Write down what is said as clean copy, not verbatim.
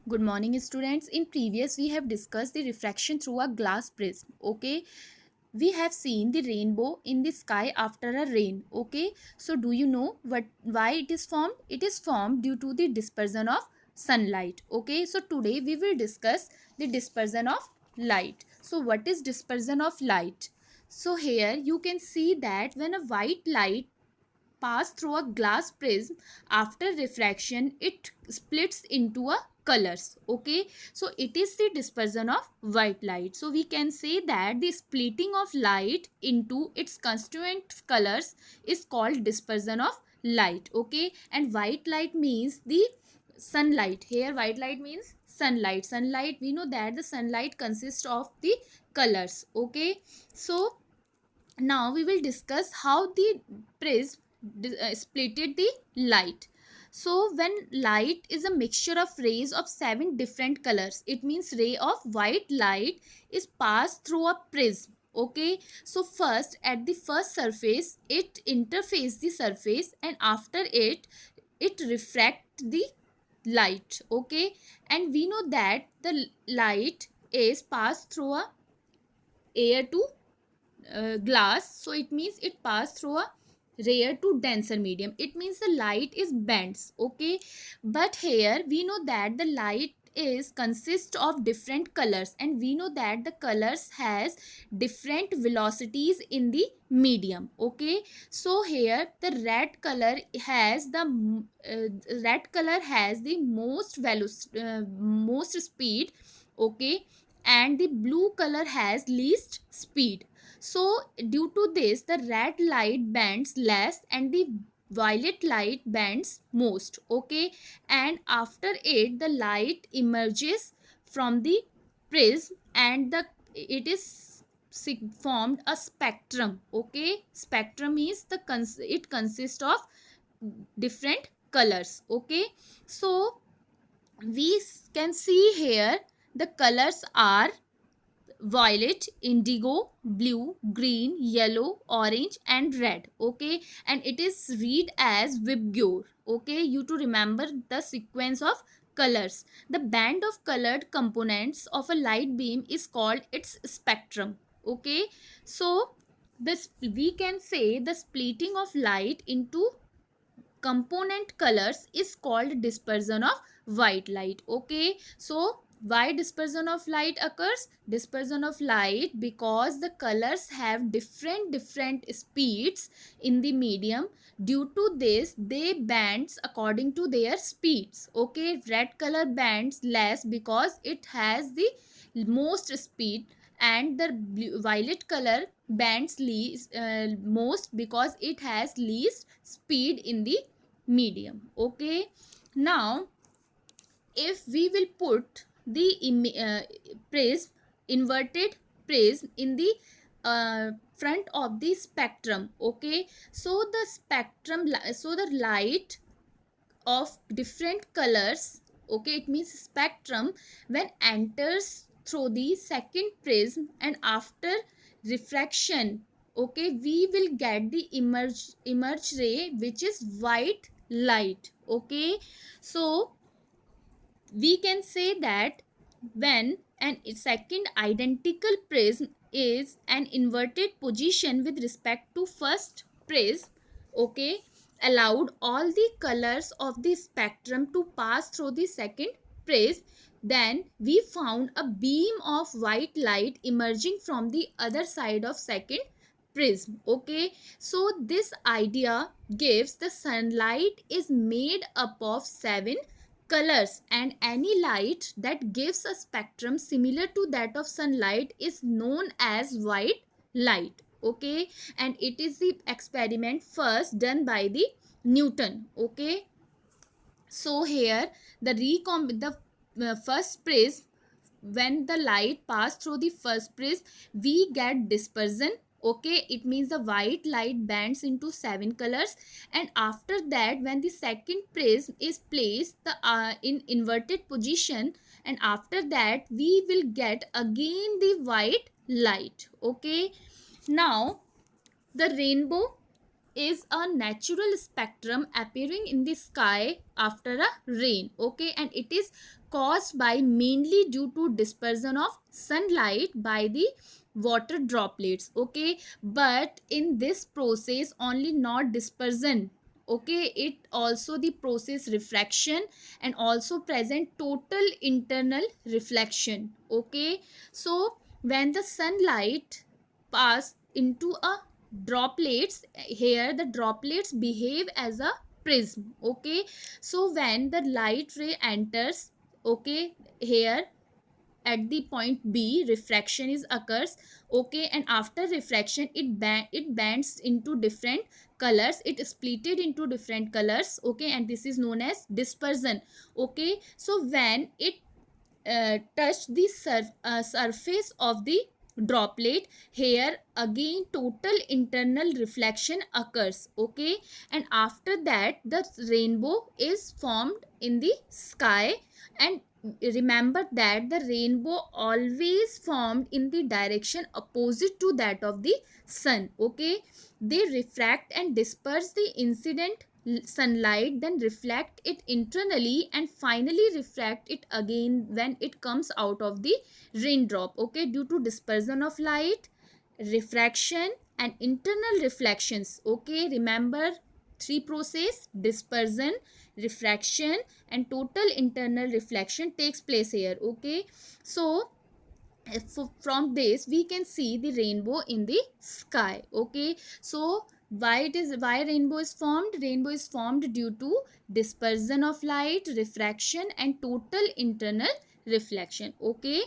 Good morning, students. In previous, we have discussed the refraction through a glass prism. Okay, we have seen the rainbow in the sky after a rain. Okay, so do you know why it is formed? It is formed due to the dispersion of sunlight. Okay, so today we will discuss the dispersion of light. So what is dispersion of light? So here you can see that when a white light pass through a glass prism, after refraction it splits into a colors. Okay, so it is the dispersion of white light. So we can say that the splitting of light into its constituent colors is called dispersion of light. Okay, and white light means the sunlight. Here white light means sunlight. We know that the sunlight consists of the colors. Okay, so now we will discuss how the prism splitted the light. So when light is a mixture of rays of 7 different colors, it means ray of white light is passed through a prism. Okay, so first at the first surface it interface the surface, and after it refract the light. Okay, and we know that the light is passed through a air to glass, so it means it passed through a rare to denser medium. It means the light is bends. Okay, but here we know that the light is consist of different colors, and we know that the colors has different velocities in the medium. Okay, so here the red color has the most speed. Okay, and the blue color has least speed. So due to this the red light bends less and the violet light bends most. Okay, and after it the light emerges from the prism, and the it is formed a spectrum. Okay, spectrum is it consists of different colors. Okay, so we can see here the colors are violet, indigo, blue, green, yellow, orange and red. Okay, and it is read as vibgyor. Okay, you to remember the sequence of colors. The band of colored components of a light beam is called its spectrum. Okay, so this we can say the splitting of light into component colors is called dispersion of white light. Okay, so why dispersion of light occurs? Dispersion of light because the colors have different speeds in the medium. Due to this they bends according to their speeds. Okay, red color bends less because it has the most speed, and the violet color bends least most because it has least speed in the medium. Okay, now if we will put the prism inverted prism in the front of the spectrum. Okay, so the so the light of different colors. Okay, it means spectrum when enters through the second prism, and after refraction, okay, we will get the emerge ray which is white light. Okay, so we can say that when an second identical prism is an inverted position with respect to first prism. Okay, allowed all the colors of the spectrum to pass through the second prism, then we found a beam of white light emerging from the other side of second prism. Okay, so this idea gives the sunlight is made up of 7 colors, and any light that gives a spectrum similar to that of sunlight is known as white light. Okay, and it is the experiment first done by the Newton. Okay, so here the first prism, when the light pass through the first prism we get dispersion. Okay, it means the white light bends into 7 colors, and after that when the second prism is placed in inverted position, and after that we will get again the white light. Okay, now the rainbow is a natural spectrum appearing in the sky after a rain. Okay, and it is caused by mainly due to dispersion of sunlight by the water droplets. Okay, but in this process only not dispersion, okay, it also the process refraction and also present total internal reflection. Okay, so when the sunlight pass into a droplets, here the droplets behave as a prism. Okay, so when the light ray enters, okay, here at the point B refraction is occurs. Okay, and after refraction it bends into different colors, it is splitted into different colors. Okay, and this is known as dispersion. Okay, so when it touch the surface of the droplet, here again total internal reflection occurs. Okay, and after that the rainbow is formed in the sky. And remember that the rainbow always formed in the direction opposite to that of the sun. Okay, they refract and disperse the incident sunlight, then reflect it internally and finally refract it again when it comes out of the raindrop. Okay, due to dispersion of light, refraction and internal reflections. Okay, remember three process: dispersion, refraction and total internal reflection takes place here. Okay, so from this we can see the rainbow in the sky. Okay, so why rainbow is formed? Rainbow is formed due to dispersion of light, refraction and total internal reflection. Okay,